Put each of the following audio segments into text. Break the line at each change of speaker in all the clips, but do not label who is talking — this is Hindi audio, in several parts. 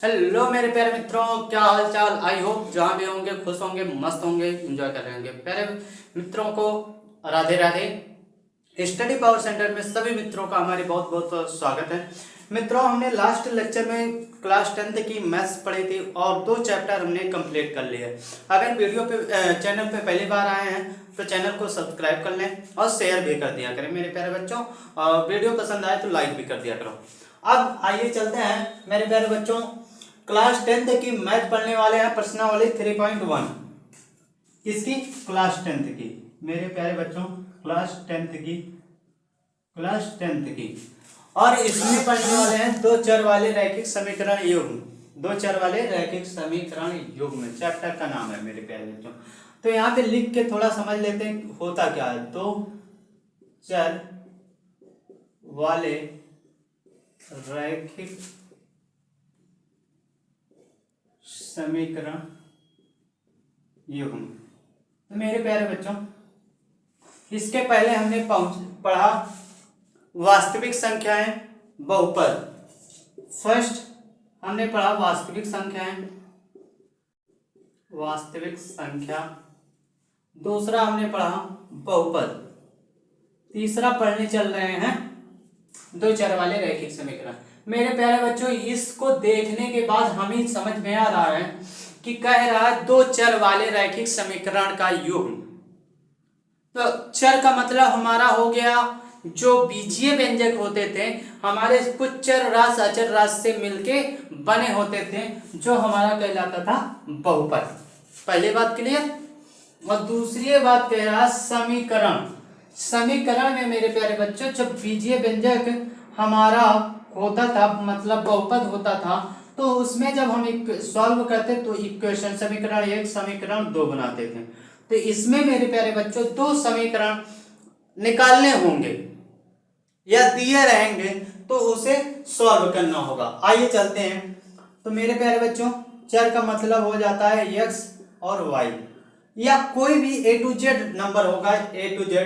हेलो मेरे प्यारे मित्रों, क्या हाल चाल। आई होप जहाँ भी होंगे खुश होंगे, मस्त होंगे, एंजॉय कर रहे होंगे। प्यारे मित्रों को Radhe Radhe. Study power centre में सभी मित्रों का हमारे बहुत बहुत स्वागत है। मित्रों, हमने लास्ट लेक्चर में क्लास 10th की मैथ्स पढ़ी थी और 2 चैप्टर हमने कंप्लीट कर लिए। अगर वीडियो पे चैनल पे पहली बार आए हैं तो चैनल को सब्सक्राइब कर लें और शेयर भी कर दिया करें मेरे प्यारे बच्चों। और वीडियो पसंद आए तो लाइक भी कर दिया करो। अब आइए चलते हैं मेरे प्यारे बच्चों, क्लास 10th की मैथ पढ़ने वाले हैं। प्रश्नावली 3.1 किसकी? क्लास 10th की मेरे प्यारे बच्चों, क्लास 10th की। और इसमें पढ़ने वाले हैं दो चर वाले रैखिक समीकरण युग्म। चैप्टर का नाम है मेरे प्यारे बच्चों। तो यहाँ पे लिख के थोड़ा समझ लेते हैं होता क्या है। दो चर वाले रैखिक समीकरण युग्म। तो मेरे प्यारे बच्चों, इसके पहले हमने पढ़ा वास्तविक संख्याएं बहुपद। फर्स्ट हमने पढ़ा वास्तविक संख्या। दूसरा हमने पढ़ा बहुपद। तीसरा पढ़ने चल रहे हैं दो चर वाले रैखिक समीकरण। मेरे प्यारे बच्चों, इसको देखने के बाद हमें समझ में आ रहा है कि कह रहा है दो चर वाले रैखिक समीकरण का युग्म। तो चर का मतलब हमारा हो गया जो बीजीय व्यंजक होते थे, हमारे कुछ चर राशि अचर राशि से मिलके बने होते थे, जो हमारा कहलाता था बहुपद। पहली बात क्लियर। और दूसरी बात कह रहा समीकरण में मेरे प्यारे बच्चों, जब बीजीय व्यंजक हमारा होता था मतलब बहुपद होता था, तो उसमें जब हम सॉल्व करते तो इक्वेशन समीकरण 1 समीकरण 2 बनाते थे। तो इसमें मेरे प्यारे बच्चों दो समीकरण निकालने होंगे या दिए रहेंगे तो उसे सॉल्व करना होगा। आइए चलते हैं। तो मेरे प्यारे बच्चों, चर का मतलब हो जाता है x और y या कोई भी a to z नंबर होगा, a to z।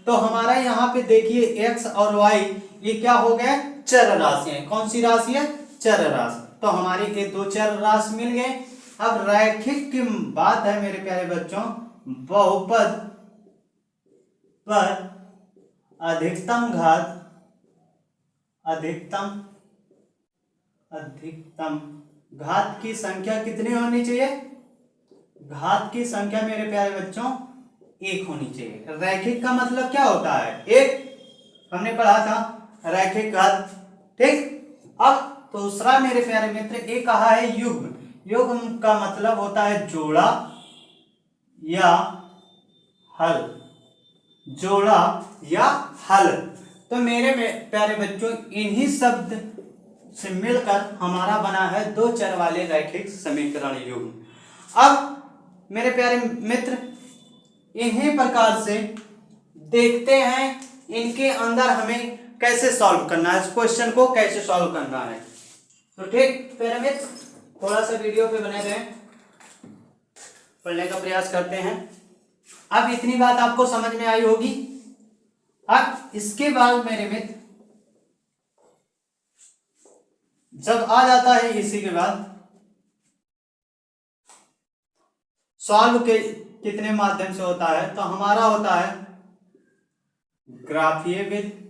तो हमारा यहाँ पे देखिए x और y ये क्या हो गए? चर राशि है। कौन सी राशि है? चर राशि। तो हमारे ये दो चर राशि मिल गए। अब रैखिक की बात है मेरे प्यारे बच्चों, बहुपद पर अधिकतम घात की संख्या कितनी होनी चाहिए? घात की संख्या मेरे प्यारे बच्चों 1 होनी चाहिए। रैखिक का मतलब क्या होता है? एक हमने पढ़ा था रैखिक घात, ठीक। अब दूसरा मेरे प्यारे मित्र एक कहा है युग्म। युग्म का मतलब होता है जोड़ा या हल। तो मेरे प्यारे बच्चों, इन्हीं शब्द से मिलकर हमारा बना है दो चर वाले रैखिक समीकरण युग्म। अब मेरे प्यारे मित्र, इन्हीं प्रकार से देखते हैं इनके अंदर हमें कैसे सॉल्व करना है, इस क्वेश्चन को कैसे सॉल्व करना है। तो ठीक प्यारे मित्र, थोड़ा सा वीडियो पे बने रहें, पढ़ने का प्रयास करते हैं। अब इतनी बात आपको समझ में आई होगी। अब इसके बाद मेरे मित्र जब आ जाता है इसी के बाद सॉल्व के कितने माध्यम से होता है, तो हमारा होता है ग्राफीय विधि,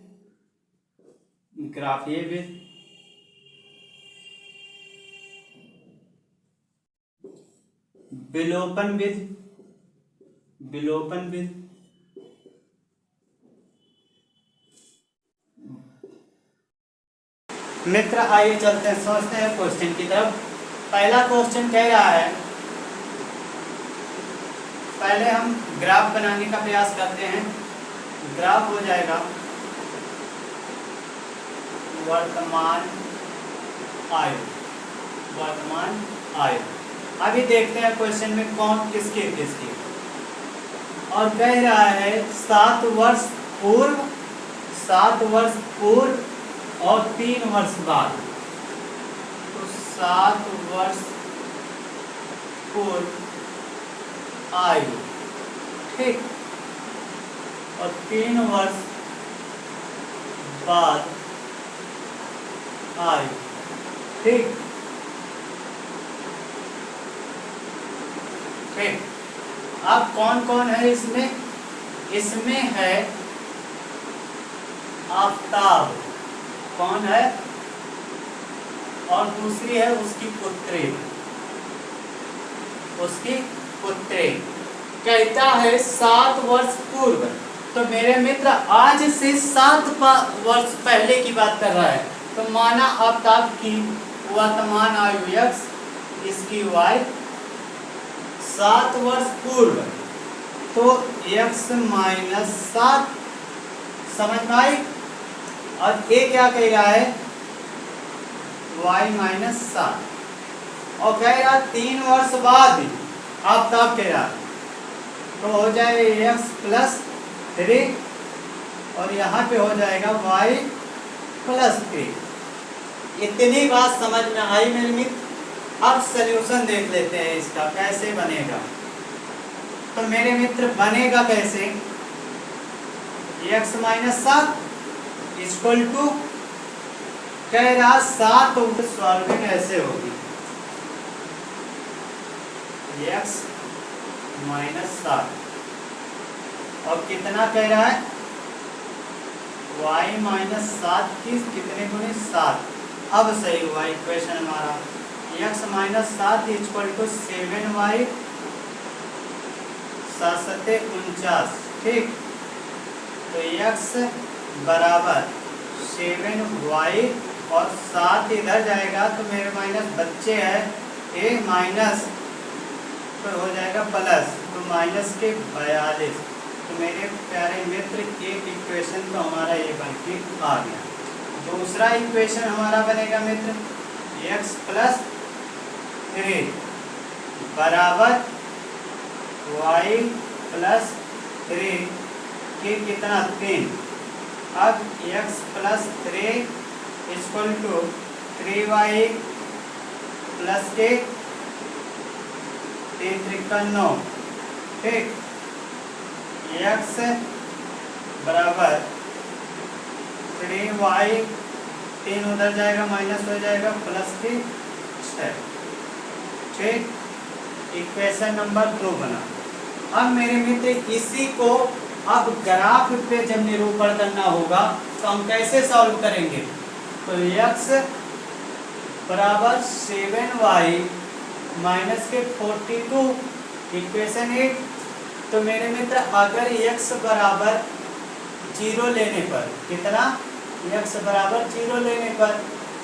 विलोपन विधि, मित्र आइए चलते हैं, समझते हैं क्वेश्चन की तरफ। पहला क्वेश्चन कह रहा है, पहले हम ग्राफ बनाने का प्रयास करते हैं। ग्राफ हो जाएगा वर्तमान आयु। अभी देखते हैं क्वेश्चन में कौन किसकी और कह रहा है 7 वर्ष पूर्व और 3 वर्ष बाद। तो 7 वर्ष पूर्व आयु, ठीक, और 3 वर्ष बाद आयु, ठीक। ठीक, अब कौन कौन है इसमें? इसमें है आफताब, कौन है? और दूसरी है उसकी पुत्री, उसकी पुत्री। कहता है 7 वर्ष पूर्व, तो मेरे मित्र आज से 7 वर्ष पहले की बात कर रहा है। तो माना आफताब की वर्तमान आयु x, इसकी y 7 वर्ष पूर्व, तो x माइनस 7, समझ में आई? और ये क्या कह रहा है? y माइनस 7, और कह रहा 3 वर्ष बाद आफताब कह रहा, तो हो जाएगा x प्लस 3, और यहाँ पे हो जाएगा y प्लस 3। इतनी बात समझ में आई मेरे मित्र? अब सल्यूशन देख लेते हैं इसका कैसे बनेगा। तो मेरे मित्र बनेगा कैसे? x माइनस 7 इक्वल टू, कह रहा 7 सॉल्विंग ऐसे होगी, x माइनस 7, और कितना कह रहा है? y माइनस 7 की कितने गुणे? 7। अब सही हुआ इक्वेशन हमारा, x minus 7 equal to 7y 7 सत्ते 49, ठीक। तो x बराबर 7y और 7 इधर जाएगा तो मेरे माइनस बच्चे है a माइनस, तो हो जाएगा प्लस, तो माइनस के 42। तो मेरे प्यारे मित्र एक इक्वेशन तो हमारा ये बन के आ गया। दूसरा इक्वेशन हमारा बनेगा मित्र x प्लस 3 बराबर y प्लस 3 के कितना? 3। अब x plus 3 equal to 3y plus के 3 त्रिका 9, ठीक। x बराबर 3y, 3 उधर जाएगा माइनस हो जाएगा, प्लस के 6, ठीक। इक्वेशन नंबर 2 बना। अब मेरे मित्र इसी को अब ग्राफ पे जब निरूपण करना होगा तो हम कैसे सॉल्व करेंगे? तो x बराबर 7y माइनस के 42 इक्वेशन 8। तो मेरे मित्र अगर x बराबर 0 लेने पर, कितना? x बराबर 0 लेने पर,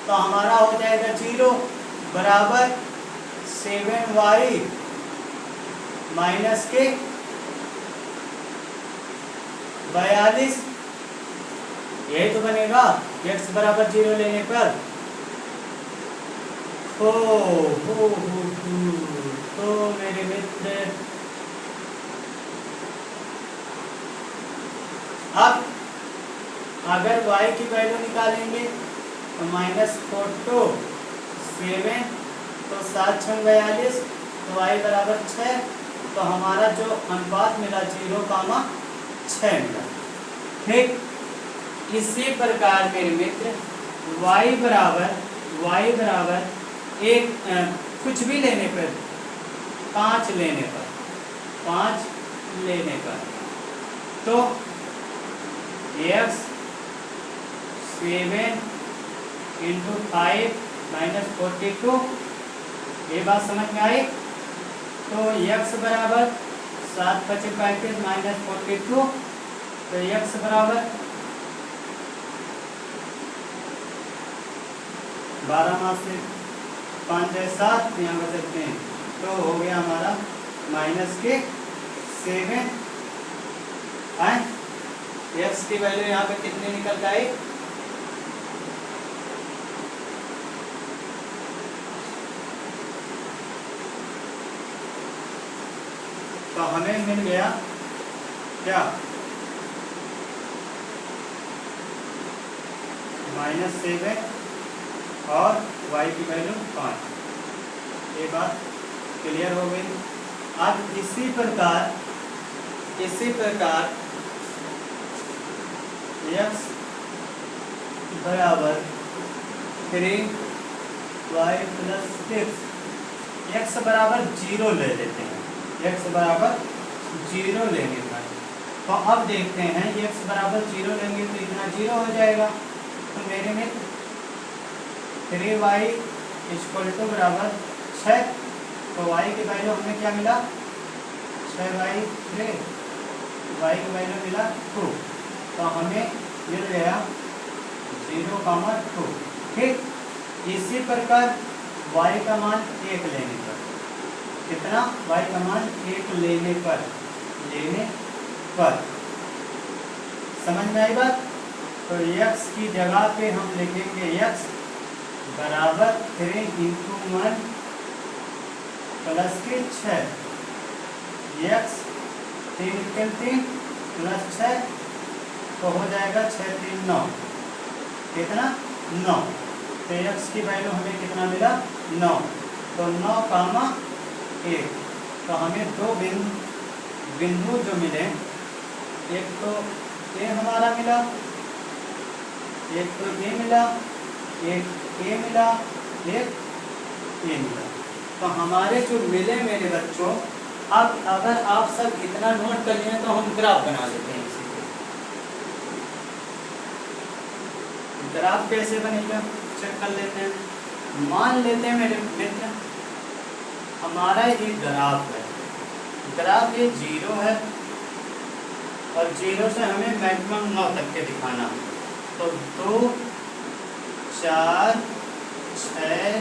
तो हमारा हो जाएगा 0 बराबर 7y माइनस के 42, यही तो बनेगा x बराबर 0 लेने पर। तो मेरे मित्र अब अगर y की वैल्यू निकालेंगे तो माइनस 4 7, तो 7 6 42, तो y बराबर 6, तो हमारा जो अनुपात मिला 0,6 मिला, ठीक। इसी प्रकार मेरे मित्र y बराबर एक कुछ भी लेने पर, 5 लेने पर, तो x 7 इंटू 5 माइनस 42, ये बात समझ में आई? तो x बराबर 7 5 35 माइनस 42, तो x बराबर 12 मास से 5 है 7, यहाँ बच सकते हैं, तो हो गया हमारा माइनस के 7 है। x की वैल्यू यहाँ पे कितनी निकल के आई? तो हमें मिल गया क्या? -7 और y की वैल्यू 5। ये बात क्लियर हो गई। अब इसी प्रकार x बराबर 3y प्लस 6, x बराबर 0 ले लेते हैं, x बराबर 0 लेने पर। तो अब देखते हैं x बराबर 0 लेंगे तो इतना 0 हो जाएगा। तो मेरे में 3y = बराबर 6। तो y की वैल्यू हमें क्या मिला 6/3, y की वैल्यू मिला 2। तो हमें मिल गया 0,2। ठीक, इसी प्रकार y का मान 1 लेने पर कितना, y का मान 1 लेने पर समझ में आई बात। तो x की जगह पे हम लिखेंगे x बराबर 3 × 1 + 6। x 3 × 3 + 6 तो हो जाएगा 6 × 3 = 9। कितना 9। तो x की वैल्यू हमें कितना मिला 9। तो 9,1। तो हमें दो बिंदु जो मिले, एक तो ए हमारा मिला, एक तो ए मिला, एक ए मिला, एक ए मिला। तो हमारे जो मिले मेरे बच्चों, अब अगर आप सब इतना नोट कर लिए तो हम ग्राफ बना लेते हैं। इसी पे ग्राफ कैसे बनेगा चेक कर लेते हैं। मान लेते हैं मेरे मित्र हमारा एक ग्राफ है, ग्राफ ये 0 है और 0 से हमें मैक्सिमम 9 तक के दिखाना। तो 2, 4, 6,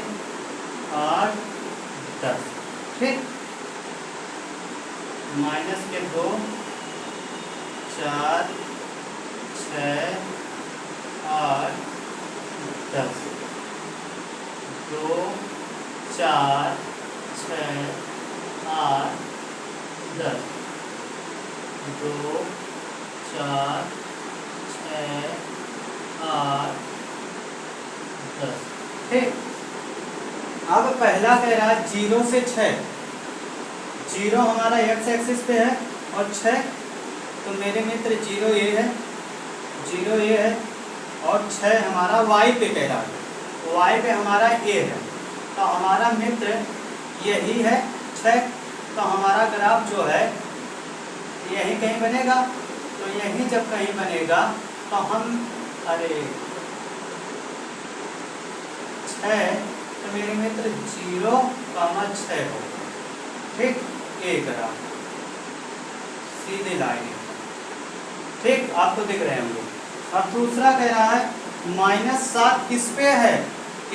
8, 10। ठीक, -2, 4, 6, 8, 10। 2, 4, 6, 8, 10। 2, 4, 6, 8, 10। ठीक, अब पहला कह रहा है 0 से 6। 0 हमारा x एक्सिस पे है और 6, तो मेरे मित्र 0 ये है, 0 ये है और 6 हमारा y पे कह रहा है, y पे हमारा a है। तो हमारा मित्र यही है 6। तो हमारा ग्राफ जो है यही कहीं बनेगा। तो यही जब कहीं बनेगा तो हम 6, तो मेरे मित्र 0,6 हो। ठीक, एक ग्राफ सीधी लाइन। ठीक, आपको दिख रहे होंगे। अब दूसरा कह रहा है -7 किस पे है,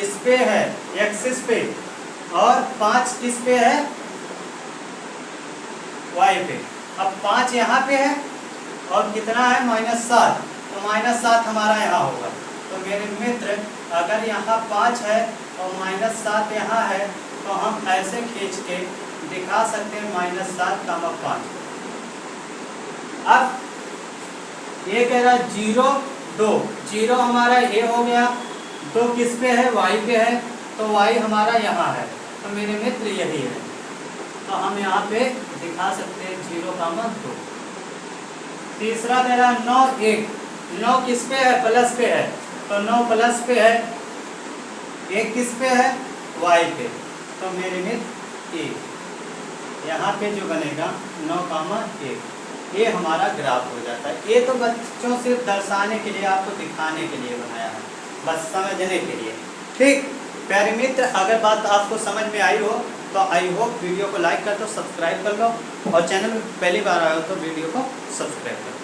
इस पे है एक्सिस पे, और 5 किस पे है y पे। अब 5 यहाँ पे है और कितना है -7, तो -7 हमारा यहाँ होगा। तो मेरे मित्र अगर यहाँ 5 है और -7 यहाँ है तो हम ऐसे खींच के दिखा सकते हैं -7, 5। अब ये कह रहा है 0, 2। 0 हमारा ये हो गया, 2 किस पे है y पे है, तो y हमारा यहाँ है। तो मेरे मित्र यही है, तो हम यहाँ पे दिखा सकते हैं 0,2। तीसरा कह रहा 9, 1। 9 किस पे है, प्लस पे है, तो 9 प्लस पे है। 1 किस पे है, y पे। तो मेरे मित्र 1 यहाँ पे जो बनेगा 9,1, ये हमारा ग्राफ हो जाता है। ये तो बच्चों सिर्फ दर्शाने के लिए, आपको दिखाने के लिए बनाया है, बस समझने के लिए। ठीक प्यारे मित्र, अगर बात आपको समझ में आई हो तो आई होप वीडियो को लाइक कर दो, सब्सक्राइब कर लो, और चैनल में पहली बार आए हो तो वीडियो को सब्सक्राइब कर लो।